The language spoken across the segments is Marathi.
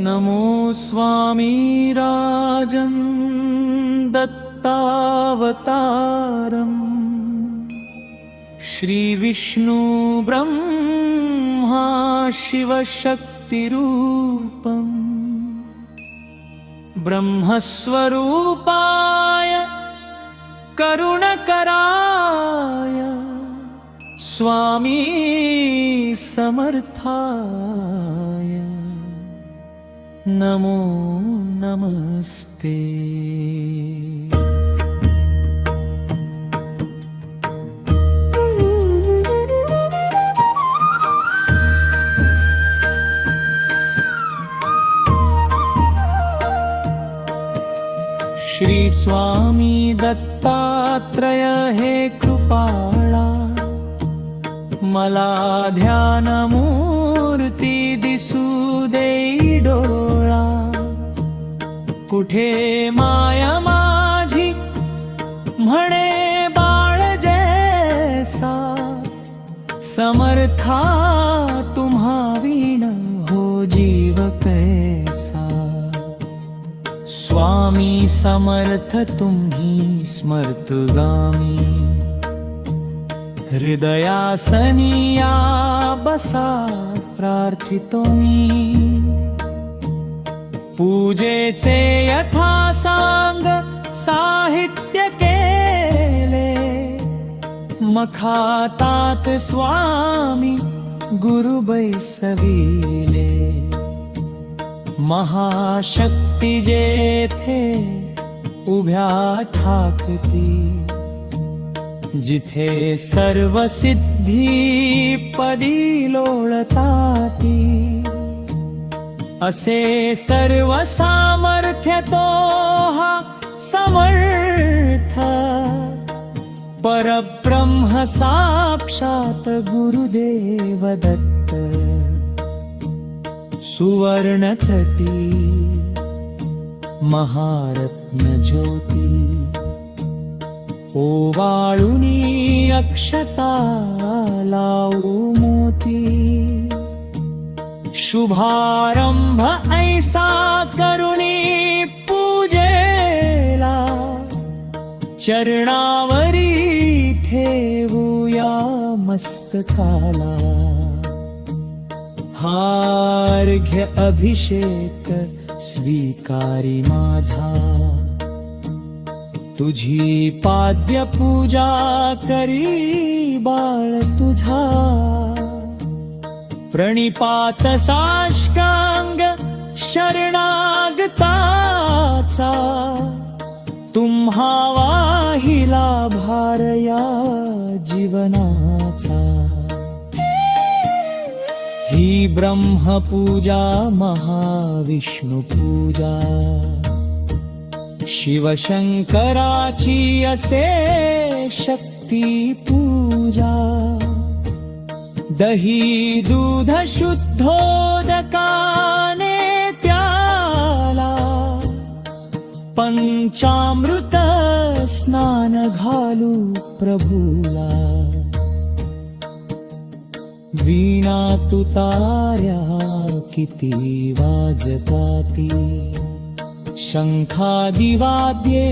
नमो स्वामी राजन् दत्तावतारम् श्रीविष्णु ब्रह्मा शिवशक्तिरूपम् ब्रह्मस्वरूपाय करुणकराय स्वामी समर्थाय नमो नमस्ते। श्री स्वामी दत्तात्रय हे कृपाळा मला ध्यान मूर्ती दिसू देई डोळा। कुठे माया माझी म्हणे बाळ जैसा समर्था तुम्हा वीण हो जीव कैसा। स्वामी समर्थ तुम्ही स्मर्तगामी हृदयासनिया बसा प्रार्थितो मी। पूजेचे यथासांग साहित्य केले मखातात स्वामी गुरु बैसविले। महाशक्ती जेथे उभ्या ठाकती जिथे सर्व सिद्धी पदी लोळताती। असे सर्व सामर्थ्य तो हा समर्थ परब्रह्म साक्षात गुरुदेव दत्त। सुवर्णतटी महारत्न ज्योती ओवाळुनी अक्षता लावू मोती। शुभारंभ ऐसा करुणी पूजेला चरणावरी ठेवूया मस्तकाला। हार्घ्य अभिषेक स्वीकारी माझा तुझी पाद्य पूजा करी बाळ तुझा। प्रणिपात साष्टांग शरणागताचा तुम्हा वाहिला भार या जीवनाचा। ही ब्रह्मपूजा महाविष्णु पूजा शिवशंकराची असे शक्ती पूजा। दही दूध शुद्धोदकाने त्याला पंचामृत स्नान घालू प्रभूला। वीणा तुतार्या किती वाजताती शंखादिवाद्ये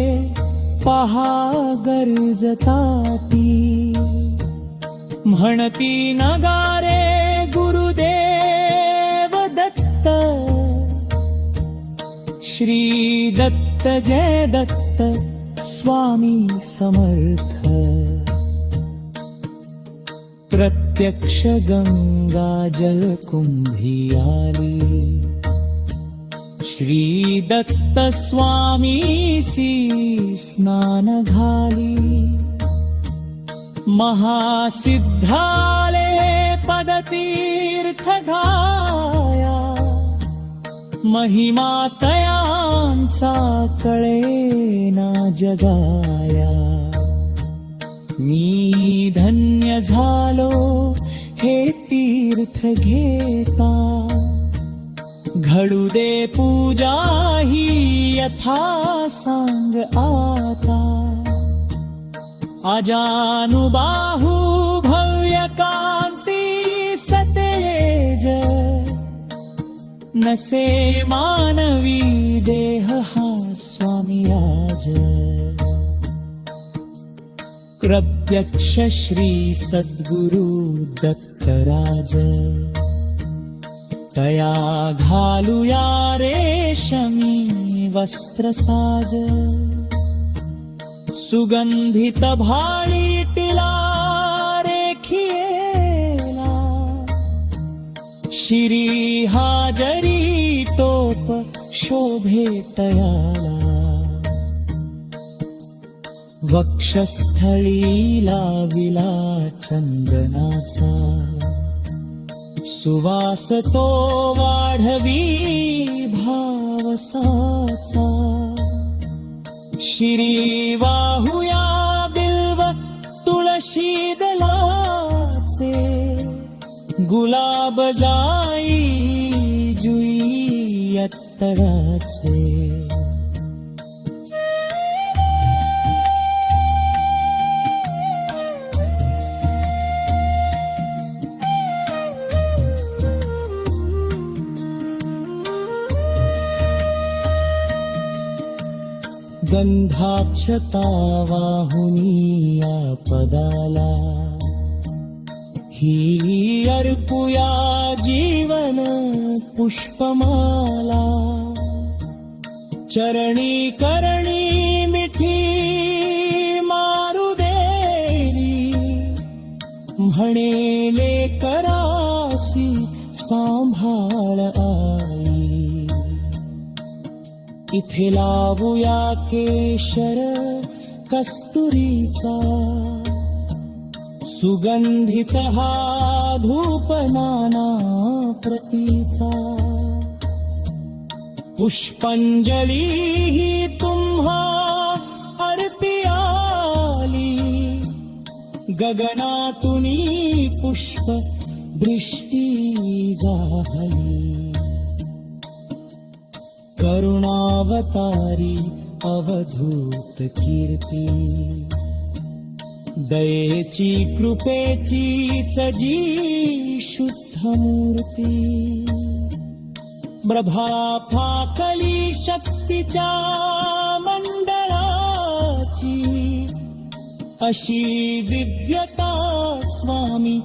पहा गरजताती। म्हणती नगारे गुरुदेव दत्त श्री दत्त जय दत्त स्वामी समर्थ। प्रत्यक्ष गंगा जल कुंभी आली श्री दत्त स्वामीसी स्नान घाली। महासिद्धाले पदतीर्थ गाया महिमा तयांचा कळेना जगाया। मी धन्य झालो हे तीर्थ घेता घडू दे पूजा ही यथा सांग आता। अजानुबाहु भव्य कांती सतेज नसे मानवी देह हा स्वामी राज प्रत्यक्ष श्री सद्गुरु दत्तराज तया घालूया रेशमी वस्त्रसाज सुगंधित भाळी टिला रेखिएला शिरी हाजरी टोप शोभे तयाला वक्षस्थळी लाविला चंदनाचा सुवास तो वाढवी भावसाचा शिरी वाहुया बिल्व तुळशी दलाचे गुलाब जाई जुई अत्तराचे गंधाक्षता वाहुनिया पदाला ही अर्पुया जीवन पुष्पमाला चरणी करणी मिठी मारू देरी म्हणेले करासी सांभाळ आई इथे लावूया केशर कस्तुरीचा सुगंधित हा धूप नाना प्रतीचा पुष्पांजली ही तुम्हा अर्पियाली गगनातुनी पुष्प दृष्टी झाली करुणावतारी अवधूत कीर्ती दयेची कृपेचीच जी शुद्ध मूर्ती प्रभा फाकली शक्तीच्या मंडळाची अशी दिव्यता स्वामी